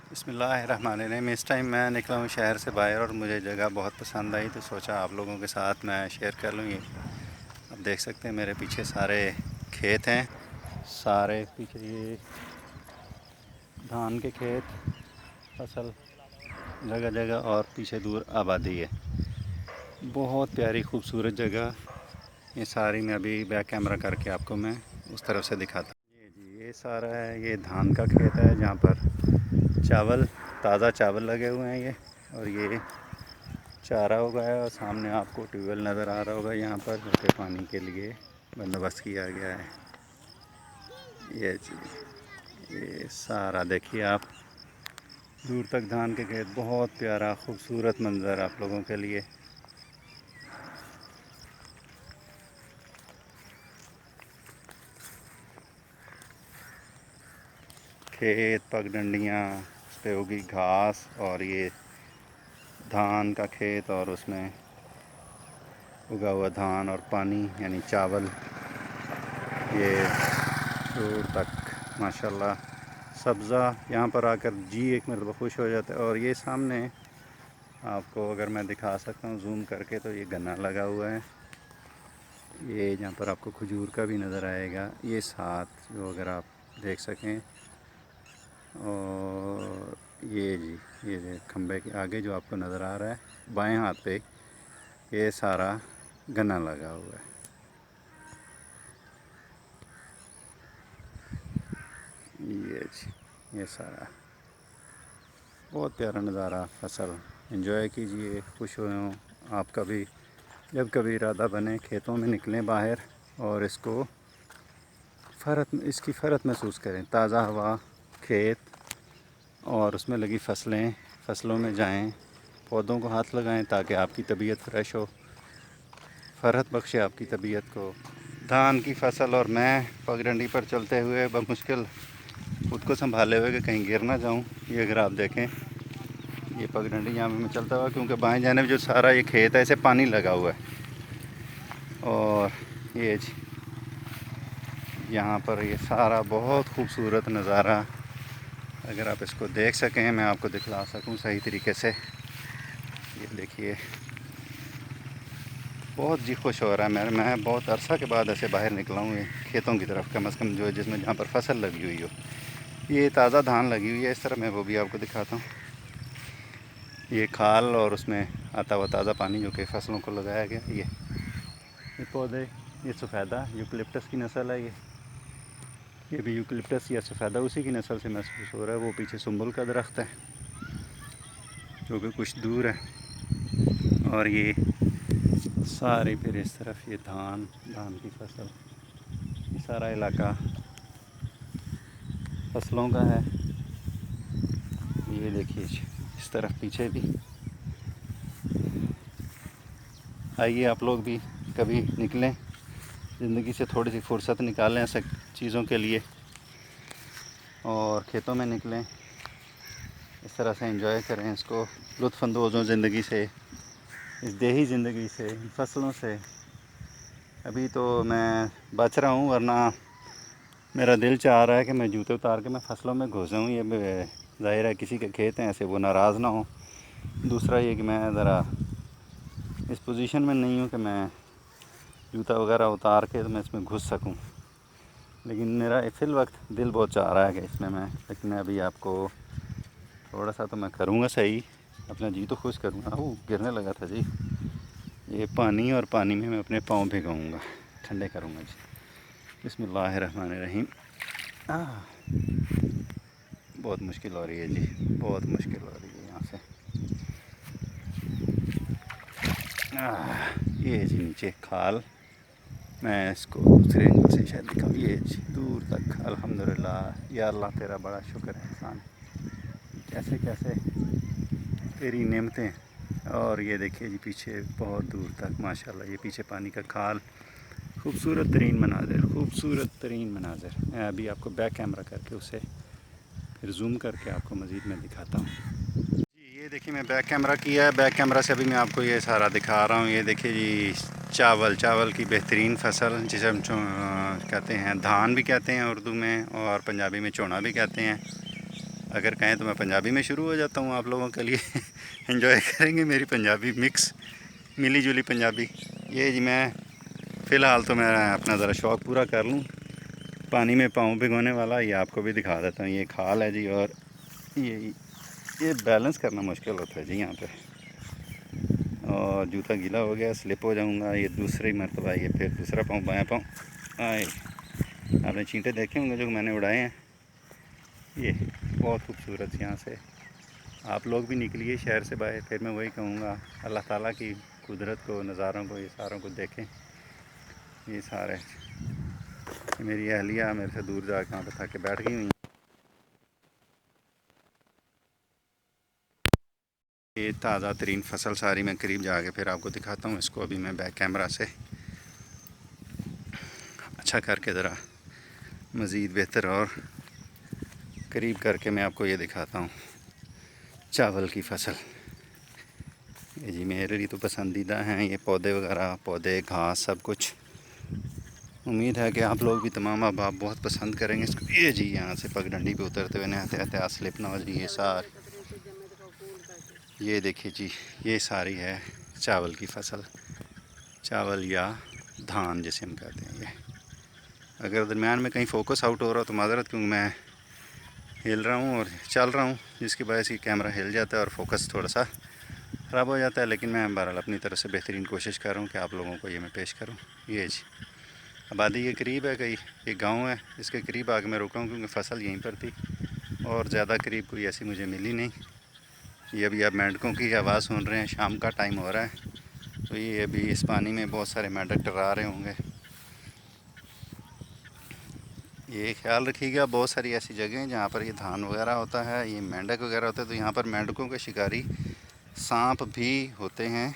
बिस्मिल्लाहिर्रहमानिर्रहीम। इस टाइम मैं निकला हूँ शहर से बाहर और मुझे जगह बहुत पसंद आई तो सोचा आप लोगों के साथ मैं शेयर कर लूँ। ये अब देख सकते हैं मेरे पीछे सारे खेत हैं, सारे पीछे ये धान के खेत, फसल जगह जगह और पीछे दूर आबादी है। बहुत प्यारी खूबसूरत जगह। ये सारी मैं अभी बैक कैमरा करके आपको मैं उस तरफ से दिखाता हूँ। ये जी ये सारा है, ये धान का खेत है जहाँ पर चावल, ताज़ा चावल लगे हुए हैं ये। और ये चारा उगा है और सामने आपको ट्यूबवेल नज़र आ रहा होगा यहाँ पर, जो कि पानी के लिए बंदोबस्त किया गया है। ये जी ये सारा देखिए आप, दूर तक धान के खेत। बहुत प्यारा खूबसूरत मंज़र आप लोगों के लिए। खेत, पगडंडियाँ, उस पे उगी घास और ये धान का खेत और उसमें उगा हुआ धान और पानी यानी चावल। ये दूर तक माशाल्लाह सब्ज़ा, यहाँ पर आकर जी एक मतलब खुश हो जाता है। और ये सामने आपको अगर मैं दिखा सकता हूँ जूम करके तो ये गन्ना लगा हुआ है। ये जहाँ पर आपको खजूर का भी नज़र आएगा ये साथ, जो अगर आप देख सकें। और ये जी ये खंबे के आगे जो आपको नज़र आ रहा है बाएं हाथ पे, ये सारा गन्ना लगा हुआ है। ये जी ये सारा बहुत प्यारा नज़ारा। फसल एंजॉय कीजिए, खुश हो। आप कभी जब कभी इरादा बने खेतों में निकलें बाहर और इसकी फ़रत महसूस करें। ताज़ा हवा, खेत और उसमें लगी फसलों में जाएं, पौधों को हाथ लगाएं ताकि आपकी तबीयत फ़्रेश हो, फ़रहत बख्शे आपकी तबीयत को। धान की फसल और मैं पगडंडी पर चलते हुए बमुश्किल खुद को संभाले हुए कि कहीं गिर ना जाऊं। ये अगर आप देखें, ये पगडंडी यहाँ पे मैं चलता हुआ, क्योंकि बाएं जाने जो सारा ये खेत है इसे पानी लगा हुआ है। और ये यहाँ पर ये सारा बहुत खूबसूरत नज़ारा, अगर आप इसको देख सकें, मैं आपको दिखला सकूं सही तरीके से। ये देखिए बहुत जी खुश हो रहा है। मैं बहुत अरसा के बाद ऐसे बाहर निकला हूँ ये खेतों की तरफ, कम से कम जो है जिसमें जहाँ पर फसल लगी हुई हो। ये ताज़ा धान लगी हुई है इस तरह, मैं वो भी आपको दिखाता हूँ। ये खाल और उसमें आता हुआ ताज़ा पानी जो कि फसलों को लगाया गया। ये पौधे, ये सफ़ेदा यूकलिप्टस की नस्ल है। ये भी यूकलिप्टस या सफ़ेदा उसी की नस्ल से महसूस हो रहा है। वो पीछे सुंबल का दरख्त है जो कि कुछ दूर है। और ये सारी फिर इस तरफ ये धान की फसल, ये सारा इलाका फसलों का है। ये देखिए इस तरफ पीछे भी। आइए आप लोग भी कभी निकलें, ज़िंदगी से थोड़ी सी फुर्सत निकालें ऐसे चीज़ों के लिए और खेतों में निकलें, इस तरह से एंजॉय करें, इसको लुत्फ़अंदोज़ हों ज़िंदगी से, इस देही ज़िंदगी से, इन फसलों से। अभी तो मैं बच रहा हूँ, वरना मेरा दिल चाह रहा है कि मैं जूते उतार के मैं फसलों में घुस जाऊँ। ये ज़ाहिर है किसी के खेत हैं ऐसे, वो नाराज़ ना हो। दूसरा ये कि मैं ज़रा इस पोजीशन में नहीं हूँ कि मैं जूता वगैरह उतार के तो मैं इसमें घुस सकूँ, लेकिन मेरा फिल वक्त दिल बहुत चाह रहा है कि इसमें मैं, लेकिन अभी आपको थोड़ा सा तो मैं करूँगा सही, अपना जी तो खुश करूँगा। वो गिरने लगा था जी ये पानी, और पानी में मैं अपने पाँव भिगाऊँगा, ठंडे करूँगा जी। बिस्मिल्लाहिर्रहमानिर्रहीम। बहुत मुश्किल हो रही है जी, बहुत मुश्किल हो रही है यहाँ से। ये जी नीचे खाल, मैं इसको दूसरे एंगल से शायद दिखाऊँ। ये जी दूर तक अल्हम्दुलिल्लाह। या अल्लाह तेरा बड़ा शुक्र है इंसान, कैसे कैसे तेरी नेमतें। और ये देखिए जी पीछे बहुत दूर तक माशाल्लाह, ये पीछे पानी का खाल, खूबसूरत तरीन मनाज़र, खूबसूरत तरीन मनाज़र। मैं अभी आपको बैक कैमरा करके उसे फिर जूम करके आपको मज़ीद मैं दिखाता हूँ जी। ये देखिए मैं बैक कैमरा किया है, बैक कैमरा से अभी मैं आपको ये सारा दिखा रहा हूँ। ये देखिए जी चावल की बेहतरीन फसल, जिसे हम कहते हैं धान भी कहते हैं उर्दू में, और पंजाबी में चोना भी कहते हैं। अगर कहें तो मैं पंजाबी में शुरू हो जाता हूँ आप लोगों के लिए एंजॉय करेंगे मेरी पंजाबी मिक्स मिली जुली पंजाबी। ये जी मैं फ़िलहाल तो मैं अपना ज़रा शौक़ पूरा कर लूँ पानी में पाँव भिगोने वाला, ये आपको भी दिखा देता हूँ। ये खाल है जी, और ये बैलेंस करना मुश्किल होता है जी यहाँ पे, और जूता गीला हो गया, स्लिप हो जाऊँगा। ये दूसरी मरतबा, ये फिर दूसरा पाँव, बायाँ पाँव आए। आपने चींटे देखे होंगे जो मैंने उड़ाए हैं, ये बहुत खूबसूरत। यहाँ से आप लोग भी निकलिए शहर से बाहर। फिर मैं वही कहूँगा, अल्लाह ताला की कुदरत को, नज़ारों को, ये सारों को देखें। ये सारे मेरी अहलिया मेरे से दूर जाकर यहाँ पे थक के बैठ गई हुई। ये ताज़ा तरीन फसल सारी मैं करीब जाके फिर आपको दिखाता हूँ। इसको अभी मैं बैक कैमरा से अच्छा करके ज़रा मज़ीद बेहतर और करीब करके मैं आपको ये दिखाता हूँ चावल की फसल। ये जी मेरे लिए तो पसंदीदा हैं ये पौधे वगैरह, पौधे, घास, सब कुछ। उम्मीद है कि आप लोग भी, तमाम आप बहुत पसंद करेंगे इसको। ये जी यहाँ से पगडंडी पे उतरते हुए एहतियात स्लिप ना हो जी। ये देखिए जी, ये सारी है चावल की फसल, चावल या धान जिसे हम कहते हैं। ये अगर दरमियान में कहीं फोकस आउट हो रहा हो तो माज़रत, क्योंकि मैं हिल रहा हूँ और चल रहा हूँ, जिसकी वजह से कैमरा हिल जाता है और फोकस थोड़ा सा ख़राब हो जाता है। लेकिन मैं बहरहाल अपनी तरफ से बेहतरीन कोशिश कर रहा हूँ कि आप लोगों को ये मैं पेश करूँ। ये जी आबादी के करीब है, कहीं ये गांव है, इसके करीब आके मैं रुका हूँ क्योंकि फ़सल यहीं पर थी और ज़्यादा करीब कोई ऐसी मुझे मिली नहीं। ये अभी आप मेंढकों की आवाज़ सुन रहे हैं, शाम का टाइम हो रहा है, तो ये अभी इस पानी में बहुत सारे मेंढक टकरा रहे होंगे। ये ख्याल रखिएगा, बहुत सारी ऐसी जगह हैं जहाँ पर ये धान वगैरह होता है, ये मेंढक वगैरह होते हैं, तो यहाँ पर मेंढकों के शिकारी सांप भी होते हैं,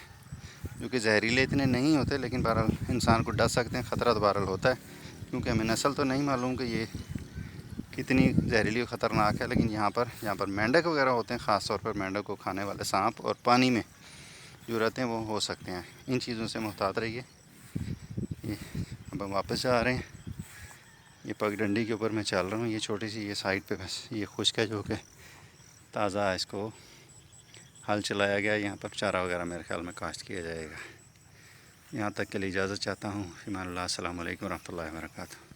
जो कि जहरीले इतने नहीं होते, लेकिन बहरहाल इंसान को डस सकते हैं। ख़तरा तो बहरहाल होता है, क्योंकि हमें नस्ल तो नहीं मालूम कि ये कितनी जहरीली और ख़तरनाक है। लेकिन यहाँ पर मेंढक वगैरह होते हैं, ख़ास तौर पर मेंढक को खाने वाले सांप, और पानी में जो रहते हैं वो हो सकते हैं। इन चीज़ों से मुहतात रहिए। ये अब हम वापस जा रहे हैं, ये पगडंडी के ऊपर मैं चल रहा हूँ। ये छोटी सी ये साइड पे बस ये खुश्क है, जो कि ताज़ा है, इसको हल चलाया गया। यहाँ पर चारा वगैरह मेरे ख्याल में काश्त किया जाएगा। यहाँ तक के लिए इजाज़त चाहता हूँ। फ़िमान अल्लाह, अस्सलामु अलैकुम व रहमतुल्लाहि व बरकातुहू।